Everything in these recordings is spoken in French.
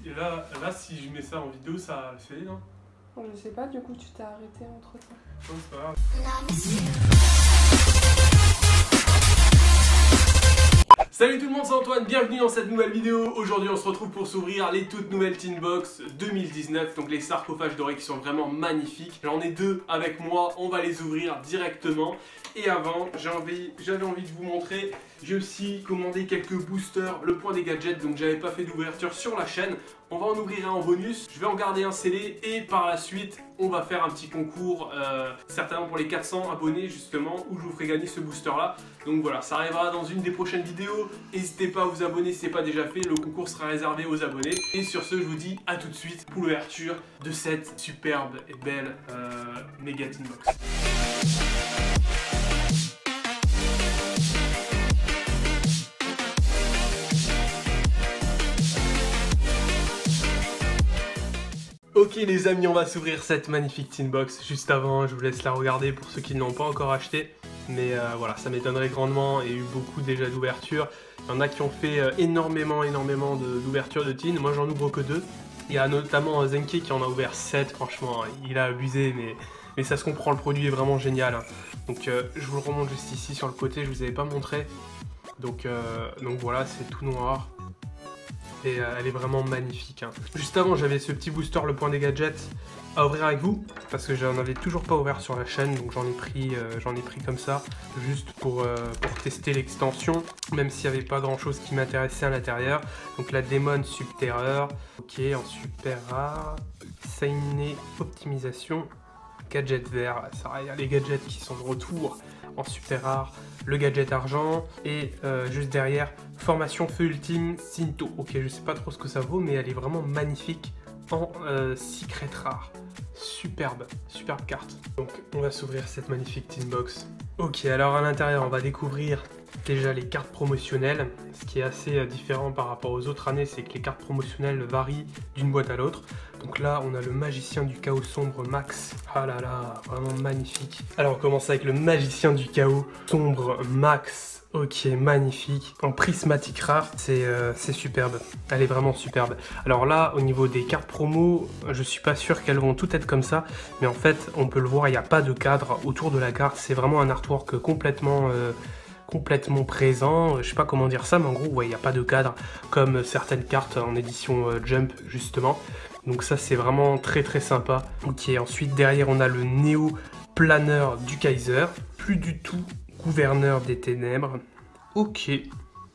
Et là, si je mets ça en vidéo, ça le fait, non? Je sais pas, du coup tu t'es arrêté entre temps. Non, c'est pas grave. Salut tout le monde, c'est Antoine, bienvenue dans cette nouvelle vidéo. Aujourd'hui on se retrouve pour s'ouvrir les toutes nouvelles Tinbox 2019, donc les sarcophages dorés qui sont vraiment magnifiques. J'en ai deux avec moi, on va les ouvrir directement. Et avant, j'avais envie de vous montrer, j'ai aussi commandé quelques boosters, le point des gadgets, donc j'avais pas fait d'ouverture sur la chaîne. On va en ouvrir un en bonus, je vais en garder un scellé et par la suite on va faire un petit concours, certainement pour les 400 abonnés justement, où je vous ferai gagner ce booster là. Donc voilà, ça arrivera dans une des prochaines vidéos, n'hésitez pas à vous abonner si ce n'est pas déjà fait, le concours sera réservé aux abonnés. Et sur ce, je vous dis à tout de suite pour l'ouverture de cette superbe et belle méga Tinbox. Ok les amis, on va s'ouvrir cette magnifique Tinbox. Juste avant, je vous laisse la regarder pour ceux qui ne l'ont pas encore acheté. Mais voilà, ça m'étonnerait grandement. Il y a eu beaucoup déjà d'ouvertures. Il y en a qui ont fait énormément d'ouvertures de tin. Moi j'en ouvre que 2. Il y a notamment Zenke qui en a ouvert 7. Franchement, il a abusé, mais ça se comprend, le produit est vraiment génial. Donc je vous le remonte juste ici sur le côté, je vous avais pas montré. Donc voilà, c'est tout noir. Et elle est vraiment magnifique. Juste avant, j'avais ce petit booster, le point des gadgets, à ouvrir avec vous, parce que j'en avais toujours pas ouvert sur la chaîne, donc j'en ai pris comme ça, juste pour tester l'extension, même s'il n'y avait pas grand chose qui m'intéressait à l'intérieur. Donc la Demon Subterror, ok, en super rare, Seine optimisation, gadget vert, ça il y a les gadgets qui sont de retour en super rare, le gadget argent et juste derrière formation feu ultime Sinto. Ok, je sais pas trop ce que ça vaut, mais elle est vraiment magnifique en secret rare. Superbe carte. Donc on va s'ouvrir cette magnifique Tinbox. Ok, alors à l'intérieur on va découvrir déjà les cartes promotionnelles. Ce qui est assez différent par rapport aux autres années, c'est que les cartes promotionnelles varient d'une boîte à l'autre. Donc là on a le magicien du chaos sombre Max. Ah là là, vraiment magnifique. Alors on commence avec le magicien du chaos sombre Max. Ok, magnifique, en prismatique rare, c'est superbe, elle est vraiment superbe. Alors là, au niveau des cartes promo, je suis pas sûr qu'elles vont toutes être comme ça, mais en fait, on peut le voir, il n'y a pas de cadre autour de la carte, c'est vraiment un artwork complètement présent, je sais pas comment dire ça, mais en gros, ouais, il n'y a pas de cadre, comme certaines cartes en édition Jump, justement. Donc ça, c'est vraiment très sympa. Ok, ensuite, derrière, on a le Néo Planeur du Kaiser, plus du tout gouverneur des ténèbres. Ok,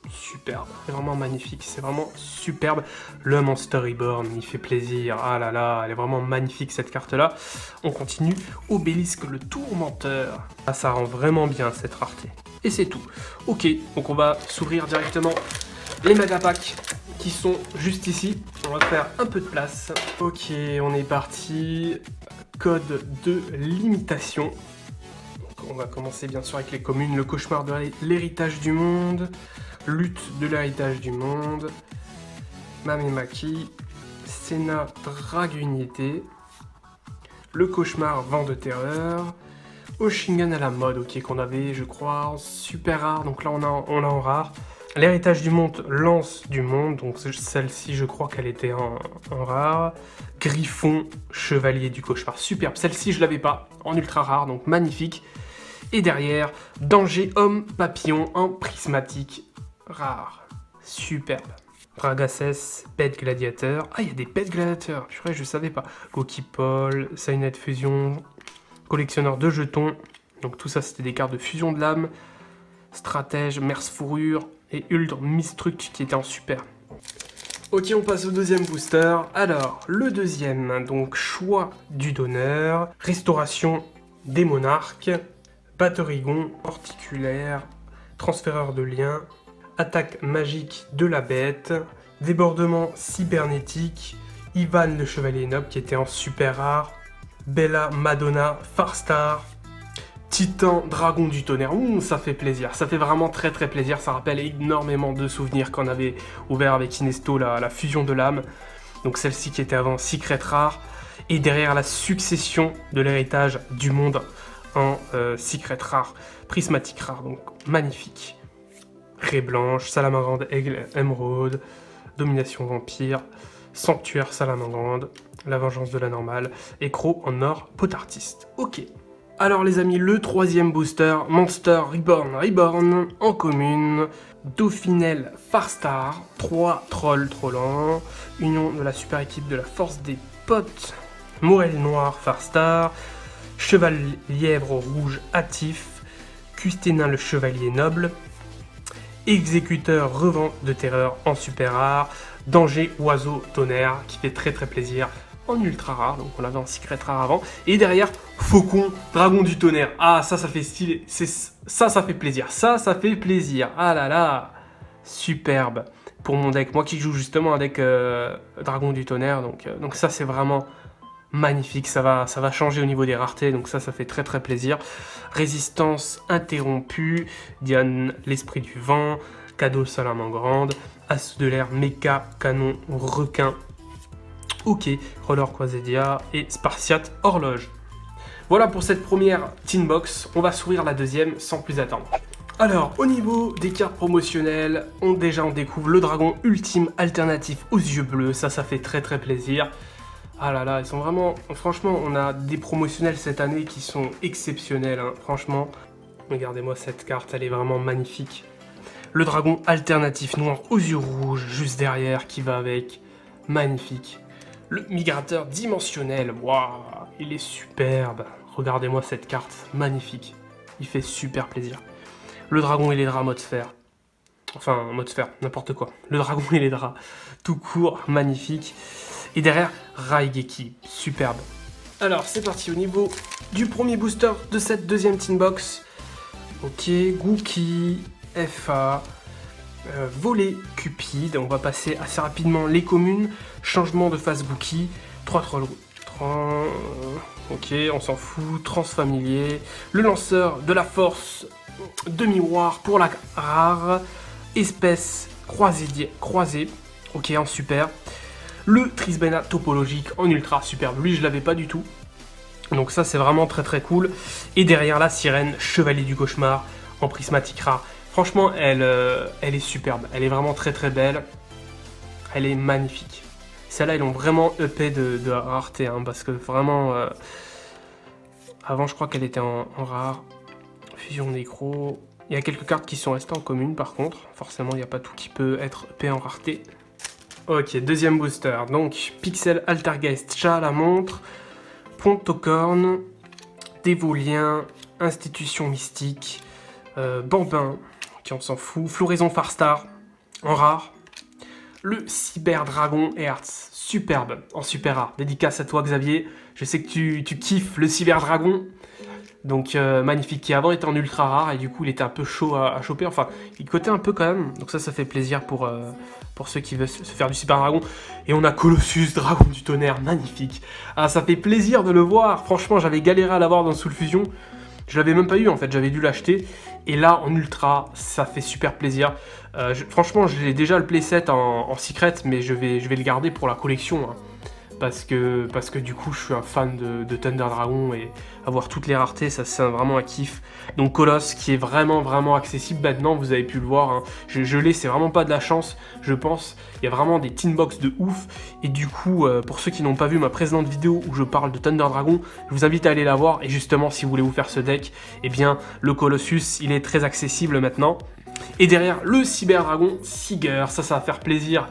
superbe, c'est vraiment magnifique, c'est vraiment superbe. Le Monster Reborn, il fait plaisir. Ah là là, elle est vraiment magnifique cette carte là. On continue. Obélisque le tourmenteur. Ah, ça rend vraiment bien cette rareté. Et c'est tout. Ok, donc on va s'ouvrir directement les Mega Packs qui sont juste ici. On va faire un peu de place. Ok, on est parti. Code de limitation. On va commencer bien sûr avec les communes, le cauchemar de l'héritage du monde, lutte de l'héritage du monde, Mamemaki, Sénat Dragunité, le cauchemar vent de terreur, Oshingen à la mode, ok, qu'on avait je crois en super rare, donc là on a en rare, l'héritage du monde, lance du monde, donc celle-ci je crois qu'elle était en rare, Griffon, chevalier du cauchemar, superbe, celle-ci je l'avais pas, en ultra rare, donc magnifique. Et derrière, danger homme papillon en prismatique rare. Superbe. Bragasses, bête gladiateur. Ah, il y a des bêtes gladiateurs. Purée, je savais pas. Gokipol, Sainet fusion, collectionneur de jetons. Donc tout ça, c'était des cartes de fusion de l'âme. Stratège, Merce fourrure et Ultra Mistruc qui était en super. Ok, on passe au deuxième booster. Alors, le deuxième, donc choix du donneur, restauration des monarques, Baterigon, Horticulaire, Transféreur de liens, Attaque magique de la bête, Débordement cybernétique, Ivan le chevalier noble qui était en super rare, Bella Madonna Farstar, Titan dragon du tonnerre. Ouh, ça fait plaisir, ça fait vraiment très plaisir, ça rappelle énormément de souvenirs qu'on avait ouvert avec Inesto, la fusion de l'âme. Donc celle-ci qui était avant secret rare, et derrière la succession de l'héritage du monde en secret rare, prismatique rare, donc magnifique. Raie blanche, Salamandre, aigle, émeraude, domination vampire, Sanctuaire Salamandre, La Vengeance de la Normale, et Croc en or Potartiste. Ok. Alors les amis, le troisième booster, Monster Reborn en commune, Dauphinelle Farstar, 3 trolls trollants, Union de la super équipe de la force des potes, Morel Noir Farstar, Cheval Lièvre Rouge Hâtif, Custénin le Chevalier Noble, Exécuteur Revent de Terreur en super rare, Danger Oiseau Tonnerre qui fait très plaisir en ultra rare, donc on l'avait en secret rare avant, et derrière Faucon Dragon du Tonnerre. Ah ça fait stylé, ça fait plaisir, ça fait plaisir, ah là là, superbe pour mon deck, moi qui joue justement un deck Dragon du Tonnerre, donc ça c'est vraiment magnifique, ça va changer au niveau des raretés, donc ça fait très plaisir. Résistance interrompue, Diane l'esprit du vent, Cadeau Salamandre, As de l'air, Mecha, Canon, Requin, ok, Roller Quasedia et Spartiate Horloge. Voilà pour cette première Teen Box, on va s'ouvrir la deuxième sans plus attendre. Alors, au niveau des cartes promotionnelles, on découvre le dragon ultime alternatif aux yeux bleus, ça fait très plaisir. Ah là là, ils sont vraiment... Franchement, on a des promotionnels cette année qui sont exceptionnels, hein. Franchement. Regardez-moi cette carte, elle est vraiment magnifique. Le dragon alternatif noir aux yeux rouges, juste derrière, qui va avec. Magnifique. Le migrateur dimensionnel, waouh, il est superbe. Regardez-moi cette carte, magnifique. Il fait super plaisir. Le dragon et les draps mode sphère. Enfin, mode sphère, n'importe quoi. Le dragon et les draps, tout court, magnifique. Et derrière, Raigeki, superbe. Alors, c'est parti au niveau du premier booster de cette deuxième Teen Box. Ok, Gookie, FA, Volet Cupide. On va passer assez rapidement les communes. Changement de phase Gookie, 3 trolls. Ok, on s'en fout. Transfamilier. Le lanceur de la force de miroir pour la rare. Espèce croisée. Ok, en super. Le Trisbena topologique en ultra superbe, lui je l'avais pas du tout. Donc ça c'est vraiment très cool. Et derrière la sirène, chevalier du cauchemar en prismatique rare. Franchement elle est superbe, elle est vraiment très belle. Elle est magnifique. Celle-là ils l'ont vraiment EP de rareté, hein, parce que vraiment... avant je crois qu'elle était en rare. Fusion nécro. Il y a quelques cartes qui sont restées en commune par contre. Forcément il n'y a pas tout qui peut être EP en rareté. Ok, deuxième booster, donc Pixel Altergeist, chat à la montre, Pontocorn, Dévolien, Institution Mystique, Bambin, qui on s'en fout, Floraison Farstar, en rare, le Cyber Dragon Hertz, superbe, en super rare, dédicace à toi Xavier, je sais que tu kiffes le Cyber Dragon, donc magnifique, qui avant était en ultra rare et du coup il était un peu chaud à choper, enfin il cotait un peu quand même, donc ça fait plaisir pour ceux qui veulent se faire du Super Dragon. Et on a Colossus, Dragon du Tonnerre, magnifique. Ah ça fait plaisir de le voir, franchement j'avais galéré à l'avoir dans Soul Fusion, je l'avais même pas eu en fait, j'avais dû l'acheter. Et là en ultra, ça fait super plaisir. Franchement j'ai déjà le playset en secret, mais je vais le garder pour la collection. Hein. Parce que du coup je suis un fan de Thunder Dragon et avoir toutes les raretés, ça c'est vraiment un kiff. Donc Colosse qui est vraiment accessible maintenant, vous avez pu le voir, hein. Je l'ai, c'est vraiment pas de la chance, je pense. Il y a vraiment des Teen Box de ouf. Et du coup, pour ceux qui n'ont pas vu ma précédente vidéo où je parle de Thunder Dragon, je vous invite à aller la voir. Et justement, si vous voulez vous faire ce deck, eh bien le Colossus, il est très accessible maintenant. Et derrière, le Cyber Dragon Siger, ça va faire plaisir.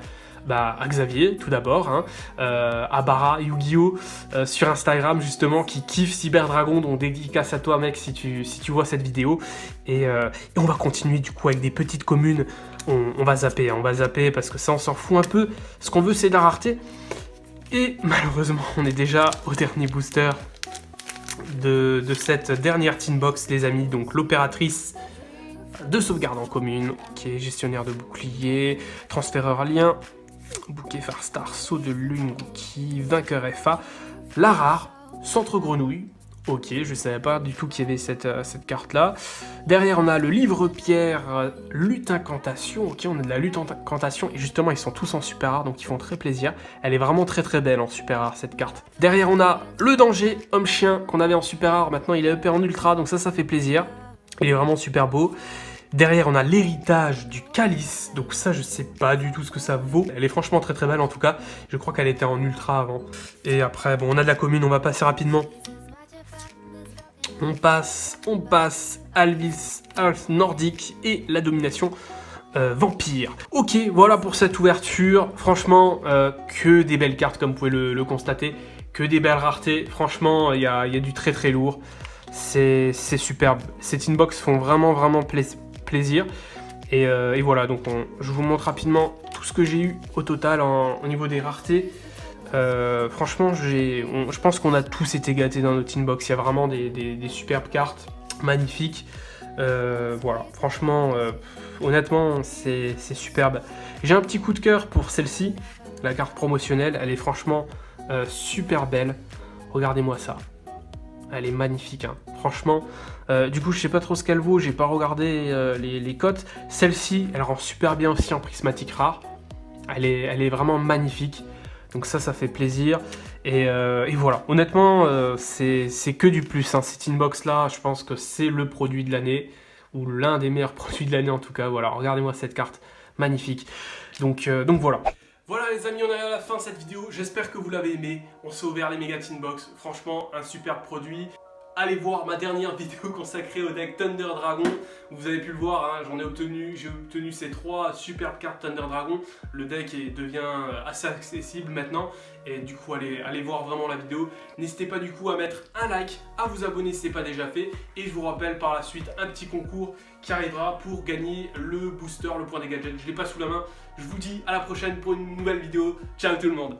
À Xavier tout d'abord, hein, à Bara Yu-Gi-Oh sur Instagram justement qui kiffe Cyber Dragon, donc dédicace à toi mec si tu vois cette vidéo. Et on va continuer du coup avec des petites communes, on va zapper parce que ça on s'en fout un peu, ce qu'on veut c'est de la rareté. Et malheureusement on est déjà au dernier booster de cette dernière Teen Box les amis, donc l'opératrice de sauvegarde en commune, qui est gestionnaire de bouclier, transféreur lien, bouquet Farstar, saut de lune, Gookie, vainqueur FA, la rare, centre grenouille. Ok, je savais pas du tout qu'il y avait cette carte là. Derrière on a le livre pierre, lutte incantation. Ok, on a de la lutte incantation et justement ils sont tous en super rare donc ils font très plaisir. Elle est vraiment très belle en super rare cette carte. Derrière on a le danger homme chien qu'on avait en super rare, maintenant il est EP en ultra donc ça fait plaisir. Il est vraiment super beau. Derrière, on a l'héritage du calice. Donc ça, je sais pas du tout ce que ça vaut. Elle est franchement très très belle en tout cas. Je crois qu'elle était en ultra avant. Et après, bon, on a de la commune, on va passer rapidement. On passe Alvis, Earth Nordique et la domination vampire. Ok, voilà pour cette ouverture. Franchement, que des belles cartes comme vous pouvez le constater. Que des belles raretés. Franchement, il y a du très très lourd. C'est superbe. Ces inbox font vraiment plaisir. Et voilà, donc je vous montre rapidement tout ce que j'ai eu au total au niveau des raretés. Franchement, je pense qu'on a tous été gâtés dans notre inbox. Il y a vraiment des superbes cartes, magnifiques. Voilà, franchement, honnêtement, c'est superbe. J'ai un petit coup de cœur pour celle-ci, la carte promotionnelle. Elle est franchement super belle. Regardez-moi ça. Elle est magnifique, hein. Franchement. Du coup, je sais pas trop ce qu'elle vaut. J'ai pas regardé les cotes. Celle-ci, elle rend super bien aussi en prismatique rare. Elle est vraiment magnifique. Donc ça fait plaisir. Et voilà. Honnêtement, c'est que du plus, hein. Cette inbox là, je pense que c'est le produit de l'année. Ou l'un des meilleurs produits de l'année en tout cas. Voilà, regardez-moi cette carte. Magnifique. Donc voilà. Voilà les amis, on est à la fin de cette vidéo. J'espère que vous l'avez aimé. On s'est ouvert les Mega Tinbox. Franchement, un super produit. Allez voir ma dernière vidéo consacrée au deck Thunder Dragon. Vous avez pu le voir, hein, j'ai obtenu ces 3 superbes cartes Thunder Dragon. Le deck devient assez accessible maintenant. Et du coup, allez voir vraiment la vidéo. N'hésitez pas du coup à mettre un like, à vous abonner si ce n'est pas déjà fait. Et je vous rappelle par la suite un petit concours qui arrivera pour gagner le booster, le point des gadgets. Je ne l'ai pas sous la main. Je vous dis à la prochaine pour une nouvelle vidéo. Ciao tout le monde.